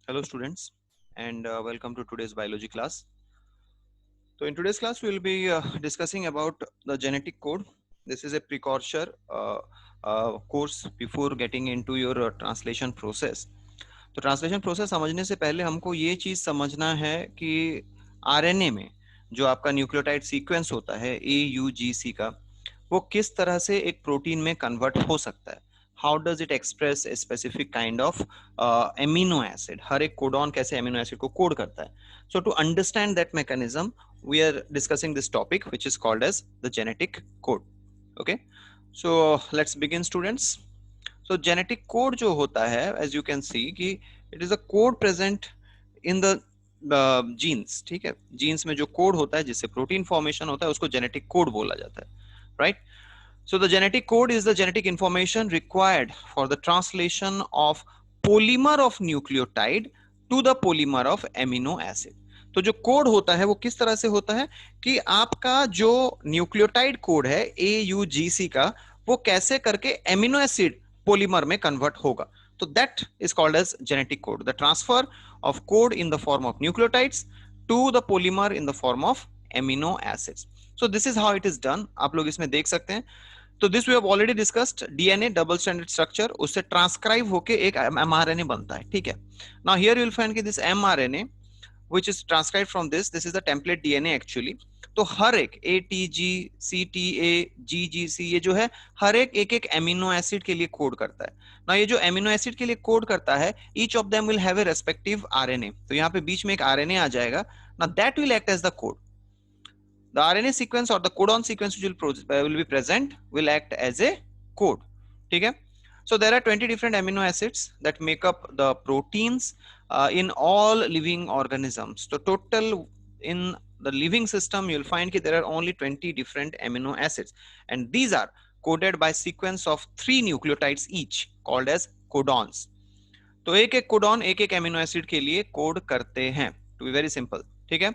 Hello students and welcome to today's biology class. So in today's class we will be discussing about the genetic code. This is a precursor course before getting into your translation process. तो translation process समझने से पहले हमको ये चीज समझना है कि आरएनए में जो आपका न्यूक्लियोटाइड सीक्वेंस होता है AUGC का वो किस तरह से एक प्रोटीन में कन्वर्ट हो सकता है. How does it express a specific kind of amino acid. हर एक कोडॉन कैसे एमिनो एसिड को कोड करता है. So to understand that mechanism we are discussing this topic which is called as the genetic code. Okay, so let's begin students. So genetic code जो होता है as you can see कि it is a code present in the genes. ठीक है, genes में जो code होता है जिससे प्रोटीन फॉर्मेशन होता है उसको जेनेटिक कोड बोला जाता है, right. So the genetic code is the genetic information required for the translation of polymer of nucleotide to the polymer of amino acid. तो जो कोड होता है वो किस तरह से होता है कि आपका जो न्यूक्लियोटाइड कोड है AUGC का वो कैसे करके एमिनो एसिड पॉलीमर में कन्वर्ट होगा. तो that is called as genetic code, the transfer of code in the form of nucleotides to the polymer in the form of amino acids. So this is how it is done. आप लोग इसमें देख सकते हैं. तो this we have already discussed. DNA double stranded structure, उससे transcribe होके एक एमआरएनए बनता है. ठीक है, now here you will find कि this mRNA which is transcribed from this is the template DNA actually. तो हर एक ATG, CTA, GGC ये जो है हर एक एमिनो एसिड के लिए कोड करता है ना. ये जो एमिनो एसिड के लिए कोड करता है each of them will have a respective RNA. तो यहाँ पे बीच में एक RNA आ जाएगा ना. that will act as the code. The RNA sequence or the codon sequence which will be present will act as a code. ठीक है. So there are 20 different amino acids that make up the proteins in all living organisms. So total in the living system you'll find that there are only 20 different amino acids and these are coded by sequence of 3 nucleotides each called as codons. तो एक एक codon एक एक amino acid के लिए code करते हैं. To be very simple. ठीक है.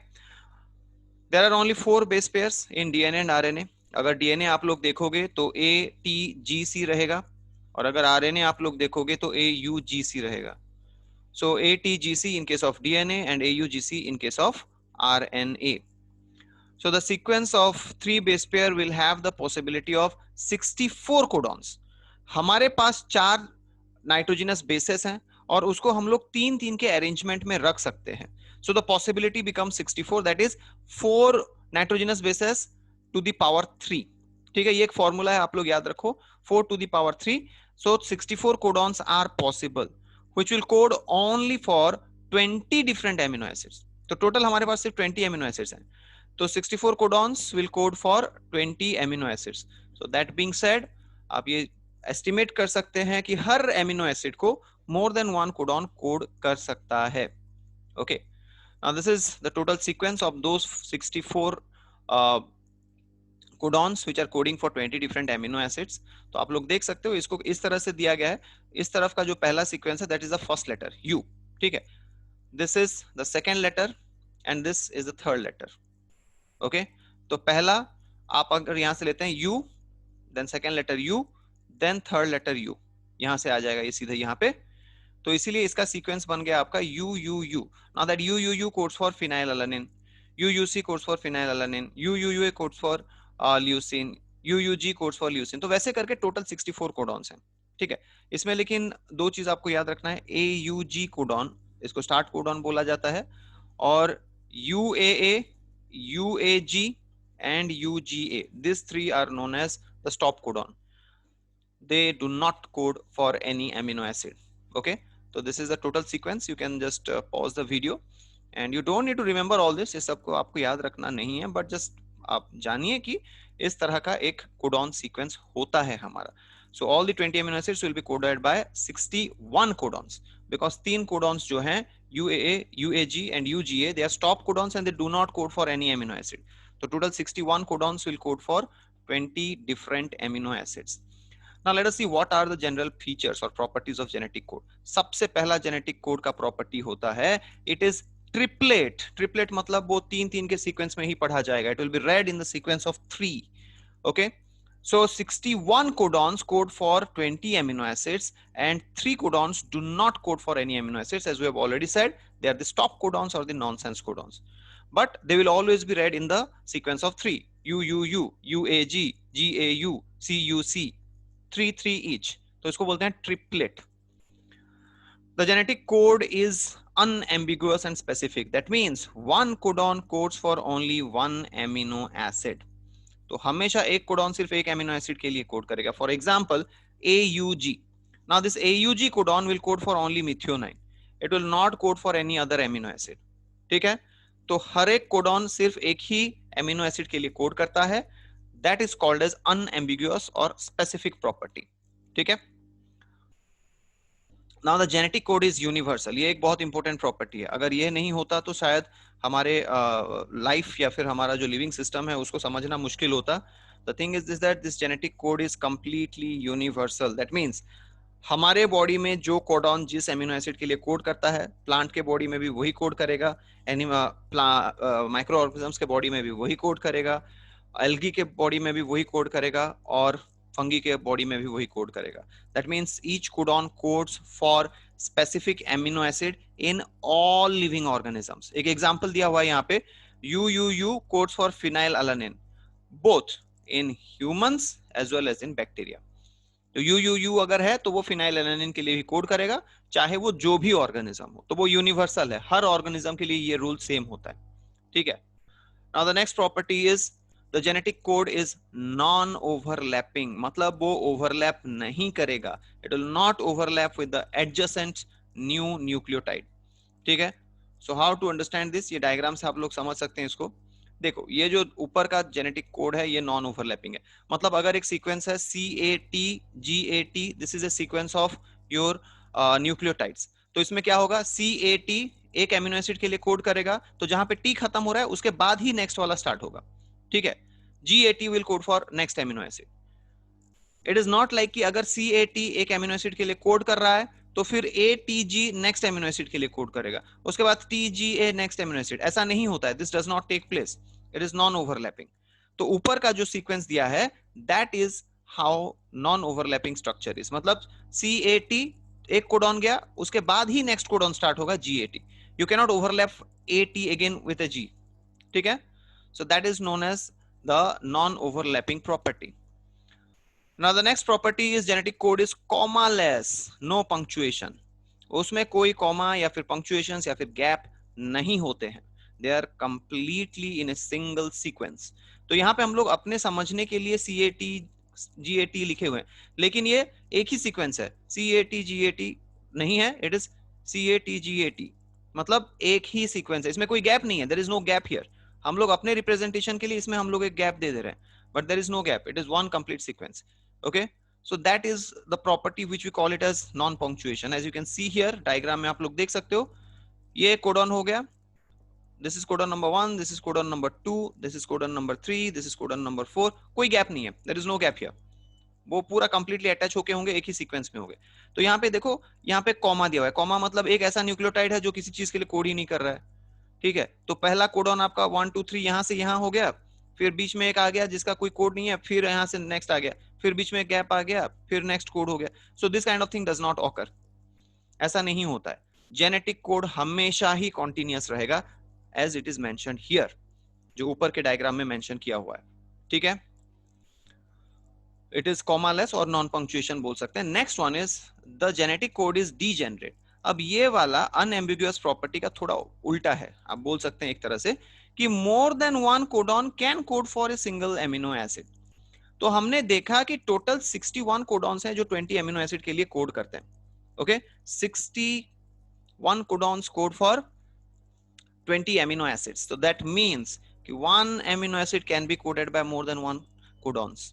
There are only 4 base pairs in DNA and RNA. अगर डीएनए आप लोग देखोगे तो ATGC रहेगा और अगर आरएनए आप लोग देखोगे तो AUGC रहेगा. So ATGC in case of DNA and AUGC in case of RNA. So the sequence of 3 base pair will have the possibility of 64 codons. हमारे पास 4 नाइट्रोजनस बेसेस हैं और उसको हम लोग 3-3 के अरेंजमेंट में रख सकते हैं. So the possibility becomes 64, that is 4 nitrogenous bases to the power 3. ठीक है, ये एक फॉर्मूला है, आप लोग याद रखो. 4 to the power 3. So 64 codons are possible which will code only for 20 different amino acids. तो टोटल हमारे पास सिर्फ 20 amino acids हैं. तो 64 codons will code for 20 amino acids. So that being said, आप ये एस्टिमेट कर सकते हैं कि हर एमिनो एसिड को मोर देन 1 कोडॉन कोड कर सकता है. Okay, now this is the total sequence of those 64 codons which are coding for 20 different amino acids. तो आप लोग देख सकते हो इसको इस तरह से दिया गया है. इस तरफ का जो पहला सीक्वेंस है that is the first letter U. ठीक है, this is the second letter and this is the third letter. Okay, तो पहला आप अगर यहां से लेते हैं U, देन सेकेंड लेटर U, देन थर्ड लेटर U, यहां से आ जाएगा ये सीधे यहाँ पे. तो इसीलिए इसका सीक्वेंस बन गया आपका UUU. Now that UUU codes for phenylalanine, UUC codes for phenylalanine, UUA codes for leucine, UUG codes for leucine. तो वैसे करके टोटल 64 कोडॉन्स हैं. ठीक है, इसमें लेकिन दो चीज आपको याद रखना है. AUG कोडॉन, इसको स्टार्ट कोडॉन बोला जाता है, और UAA, UAG and UGA, these three are known as the stop codon. They do not code for any amino acid. Okay, so this is the total sequence. You can just pause the video and you don't need to remember all this. ये सबको आपको याद रखना नहीं है, but just आप जानिए कि इस तरह का एक कोडॉन सीक्वेंस होता है हमारा. So all the 20 amino acids will be coded by 61 codons because 3 codons जो हैं UAA, UAG and UGA, they are stop codons and they do not code for any amino acid. So total 61 codons will code for 20 different amino acids. Now let us see what are the general features or properties of genetic code. सबसे पहला genetic code का property होता है it is triplet. Triplet मतलब वो 3-3 के sequence में ही पढ़ा जाएगा. It will be read in the sequence of 3. Okay. So 61 codons code for 20 amino acids and 3 codons do not code for any amino acids. As we have already said, they are the stop codons or the nonsense codons. But they will always be read in the sequence of 3. UUU, UAG, GAU, CUC, 3 3 each. तो इसको बोलते हैं triplet. The genetic code is unambiguous and specific. That means one codon codes for only one amino acid. तो हमेशा एक codon सिर्फ एक amino acid के लिए कोड करेगा. For example AUG. Now this AUG codon will code for only methionine. It will not code for any other amino acid. ठीक है, तो हर एक कोडॉन सिर्फ एक ही एमिनो एसिड के लिए कोड करता है. That is called as unambiguous और स्पेसिफिक प्रॉपर्टी. ठीक है. Now the genetic code is universal. ये एक बहुत इंपॉर्टेंट प्रॉपर्टी है. अगर ये नहीं होता तो शायद हमारे लाइफ या फिर हमारा जो लिविंग सिस्टम है उसको समझना मुश्किल होता. The thing is this that this genetic code is completely universal. That means हमारे बॉडी में जो कोडॉन जिस एमिनो एसिड के लिए कोड करता है, प्लांट के बॉडी में भी वही कोड करेगा, माइक्रो ऑर्गेनिजम्स के बॉडी में भी वही कोड करेगा, एल्गी के बॉडी में भी वही कोड करेगा और फंगी के बॉडी में भी वही कोड करेगा. That means each codon codes for specific amino acid in all living organisms. एक एग्जांपल दिया हुआ है यहाँ पे, UUU codes for phenylalanine both in humans as well as in bacteria. तो UUU अगर है तो वो फिनाइल एलानिन के लिए भी कोड करेगा, चाहे वो जो भी ऑर्गेनिज्म हो. तो वो यूनिवर्सल है, हर ऑर्गेनिज्म के लिए ये रूल सेम होता है. ठीक है. Now the next property is the genetic code is non overlapping. मतलब वो ओवरलैप नहीं करेगा. It will not overlap with the adjacent new nucleotide. ठीक है. So how to understand this, ये डायग्राम से आप लोग समझ सकते हैं इसको. देखो, ये जो ऊपर का जेनेटिक कोड है ये नॉन ओवरलैपिंग है. मतलब अगर एक सीक्वेंस है CAT-GAT, this is a sequence of your nucleotides. तो इसमें क्या होगा, CAT एक एमिनो एसिड के लिए कोड करेगा, तो जहां पे T खत्म हो रहा है उसके बाद ही नेक्स्ट वाला स्टार्ट होगा. ठीक है. GAT will code for next amino acid. It is not like कि अगर CAT एक एमिनो एसिड के लिए कोड कर रहा है तो फिर ATG नेक्स्ट एमिनो एसिड के लिए कोड करेगा, उसके बाद TGA नेक्स्ट एमिनो एसिड. ऐसा नहीं होता है. This does not take place. It is non overlapping. तो ऊपर का जो सीक्वेंस दिया है that is how non overlapping structure is. मतलब CAT एक कोडॉन गया, उसके बाद ही नेक्स्ट कोडॉन स्टार्ट होगा GAT. You cannot overlap AT again with a G. ठीक है. So that is known as the non overlapping property. Now the next property is genetic code is comma-less, no punctuation. उसमें कोई comma या फिर punctuations या फिर gap नहीं होते हैं. They are completely in a single sequence. तो यहाँ पे हम लोग अपने समझने के लिए CAT GAT लिखे हुए हैं, लेकिन ये एक ही सीक्वेंस है. CAT GAT नहीं है, it is CAT GAT. मतलब एक ही सीक्वेंस है, इसमें कोई गैप नहीं है. There is no gap here. हम लोग अपने रिप्रेजेंटेशन के लिए इसमें हम लोग एक गैप दे रहे हैं, but there is no gap. It is one complete sequence. Okay, so that is the property which we call it as non punctuation. As you can see here diagram में आप लोग देख सकते हो, ये कोडॉन हो गया. This is codon number 1, this is codon number 2, this is codon number 3, this is codon number 4. कोई गैप नहीं है. There is no gap here. वो पूरा कंप्लीटली अटैच होके होंगे, एक ही सीक्वेंस में होंगे. तो यहाँ पे देखो, यहाँ पे कॉमा दिया हुआ है. कॉमा मतलब एक ऐसा न्यूक्लियोटाइड है जो किसी चीज के लिए कोड ही नहीं कर रहा है. ठीक है. तो पहला कोडॉन आपका 1 2 3 यहाँ से यहाँ हो गया, फिर बीच में एक आ गया जिसका कोई कोड नहीं है, फिर यहाँ से नेक्स्ट आ गया, फिर बीच में गैप आ गया, फिर नेक्स्ट कोड हो गया. So this kind of thing does not occur. ऐसा नहीं होता है. जेनेटिक कोड हमेशा ही कॉन्टिन्यूअस रहेगा as it is mentioned here, जो ऊपर के डायग्राम में मेंशन किया हुआ है. ठीक है. इट इज कॉमालेस और नॉन पंक्चुएशन बोल सकते हैं. Next one is the genetic code is degenerate. अब ये वाला अनएम्बिगुअस प्रॉपर्टी का थोड़ा उल्टा है. आप बोल सकते हैं एक तरह से कि more than one codon can code for a single amino acid. तो हमने देखा कि टोटल 61 कोडॉन्स हैं जो 20 एमिनो एसिड के लिए कोड करते हैं. Okay, 61 codons code for 20 amino acids. So that means कि one amino acid can be coded by more than one codons.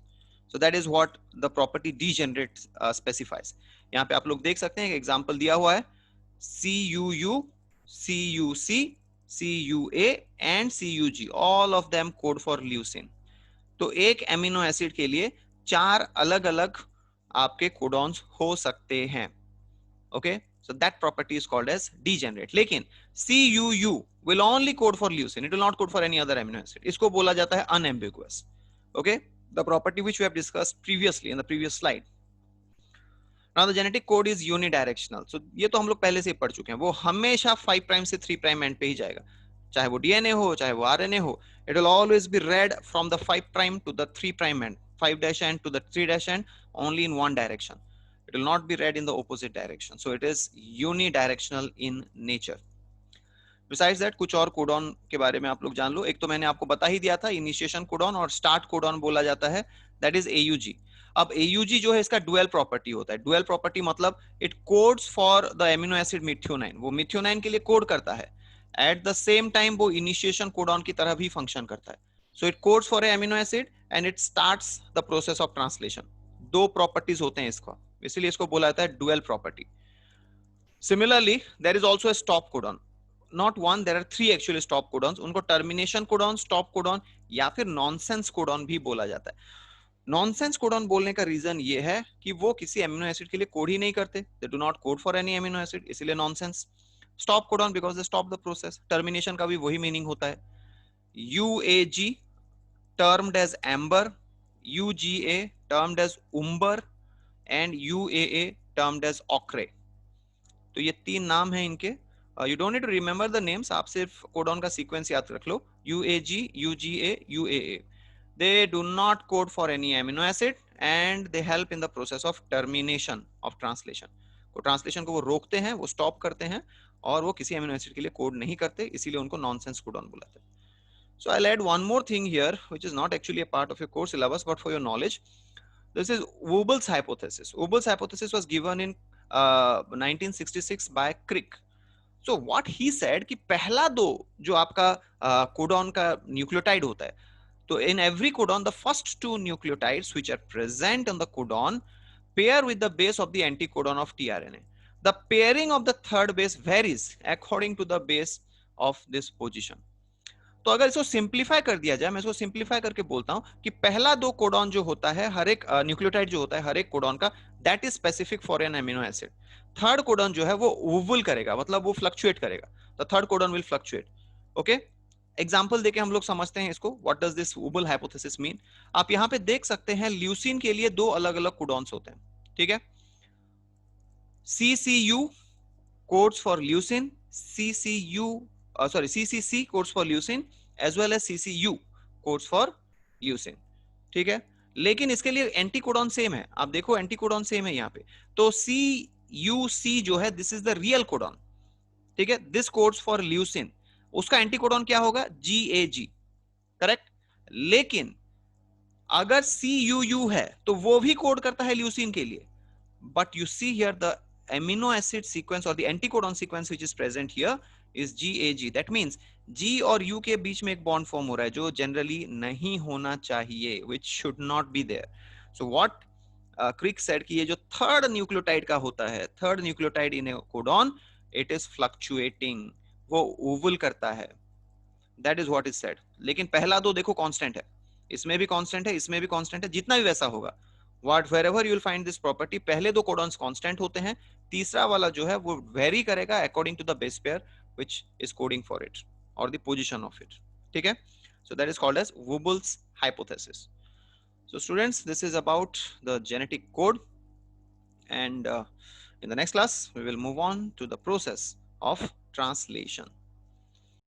So that is what the property degenerate specifies. यहाँ पे आप लोग देख सकते हैं एक एग्जांपल दिया हुआ है, CUU, CUC, CUA and CUG. All of them code for leucine. तो एक एमिनो एसिड के लिए 4 अलग अलग आपके कोडॉन्स हो सकते हैं. Okay, so that property is called as degenerate. लेकिन CUU will only code for leucine. It will not code for any other amino acid. इसको बोला जाता है unambiguous. Okay, the property which we have discussed previously in the previous slide. Now the genetic code is unidirectional. So ये तो हम लोग पहले से ही पढ़ चुके हैं. वो हमेशा 5 प्राइम से 3 प्राइम एंड पे ही जाएगा, चाहे वो डीएनए हो चाहे वो आरएनए हो. It will always be read from the 5 prime to the 3 prime end, 5 dash end to the 3 dash end, only in one direction. It will not be read in the opposite direction. So it is unidirectional in nature. Besides that, कुछ और codon के बारे में आप लोग जान लो. एक तो मैंने आपको बता ही दिया था, इनिशिएशन कोडॉन और स्टार्ट कोडॉन बोला जाता है, दैट इज AUG. अब AUG जो है इसका डुअल प्रॉपर्टी होता है. डुअल प्रॉपर्टी मतलब it codes for the amino acid methionine. वो मिथ्योनाइन के लिए कोड करता है, एट द सेम टाइम वो इनिशिएशन कोडॉन की तरह भी फंक्शन करता है. So it codes for amino acid and it starts the process of translation. दो प्रॉपर्टीज होते हैं इसका, इसीलिए इसको बोला जाता है dual property. Similarly there is also a stop codon. Not one, there are 3 actually stop codons. उनको termination codon, stop codon या फिर nonsense codon भी बोला जाता है. Nonsense codon बोलने का रीजन ये है कि वो किसी एमिनो एसिड के लिए कोड ही नहीं करते. They do not code for any amino acid, इसीलिए nonsense. Stop codon because they stop the process. Termination का भी वही मीनिंग होता है. UAG termed as amber, UGA termed as umber and UAA termed as ochre. तो ये 3 नाम हैं इनके. You don't need to remember the names, आप सिर्फ कोडॉन का सीक्वेंस याद रख लो. UAG, UGA, UAA. They do not code for any amino acid and they help in the process of termination of translation. को ट्रांसलेशन को वो रोकते हैं, वो स्टॉप करते हैं और वो किसी एमिनो एसिड के लिए कोड नहीं करते, इसीलिए उनको नॉनसेंस कोडॉन बुलाते हैं. So I'll add one more thing here, which is not actually a part of your course syllabus, but for your knowledge. This is Wobble's hypothesis. Wobble's hypothesis was given in 1966 by Crick. So what he said कि पहला दो जो आपका codon का nucleotide होता है, तो in every codon the first 2 nucleotides which are present on the codon pair with the base of the anticodon of tRNA. The pairing of the third base varies according to the base of this position. तो अगर इसको simplify कर दिया जाए, मैं इसको simplify करके बोलता हूं कि पहला 2 कोडॉन जो होता है, हर एक न्यूक्लियोटाइड जो होता है हर एक कोडॉन का, that is specific for an amino acid. Third codon जो है वो ओवल करेगा, मतलब वो फ्लक्चुएट करेगा. The third codon will fluctuate. Okay, example देके हम लोग समझते हैं इसको. What does this wobble hypothesis mean? आप यहां पे देख सकते हैं ल्यूसीन के लिए 2 अलग अलग कोडॉन्स होते हैं. ठीक है, CCU codes for leucine, CCC codes for leucine as well as CCU codes for leucine. ठीक है, लेकिन इसके लिए एंटीकोडॉन सेम है. आप देखो एंटीकोडॉन सेम है यहाँ पे. तो CUC जो है, this is the real codon. ठीक है, दिस कोड्स फॉर ल्यूसिन. उसका एंटीकोडॉन क्या होगा? GAG. करेक्ट. लेकिन अगर CUU है तो वो भी कोड करता है ल्यूसिन के लिए. But you see here the amino acid sequence or the anticodon sequence which is present here is GAG. That means G और U के बीच में एक बॉन्ड फॉर्म हो रहा है जो जनरली नहीं होना चाहिए, which should not be there. So what Crick said कि ये जो थर्ड न्यूक्लियोटाइड का होता है, third nucleotide in codon, it is fluctuating, वो ओवल करता है. That is what is said. लेकिन पहला दो देखो कांस्टेंट है, इसमें भी कांस्टेंट है, इसमें भी कांस्टेंट है, जितना भी वैसा होगा. Wherever you will find this property, पहले दो कोडॉन्स कांस्टेंट होते हैं, तीसरा वाला जो है वो वेरी करेगा according to the base pair which is coding for it or the position of it. ठीक है, so that is called as Wobble's hypothesis. So students, this is about the genetic code, and in the next class we will move on to the process of translation.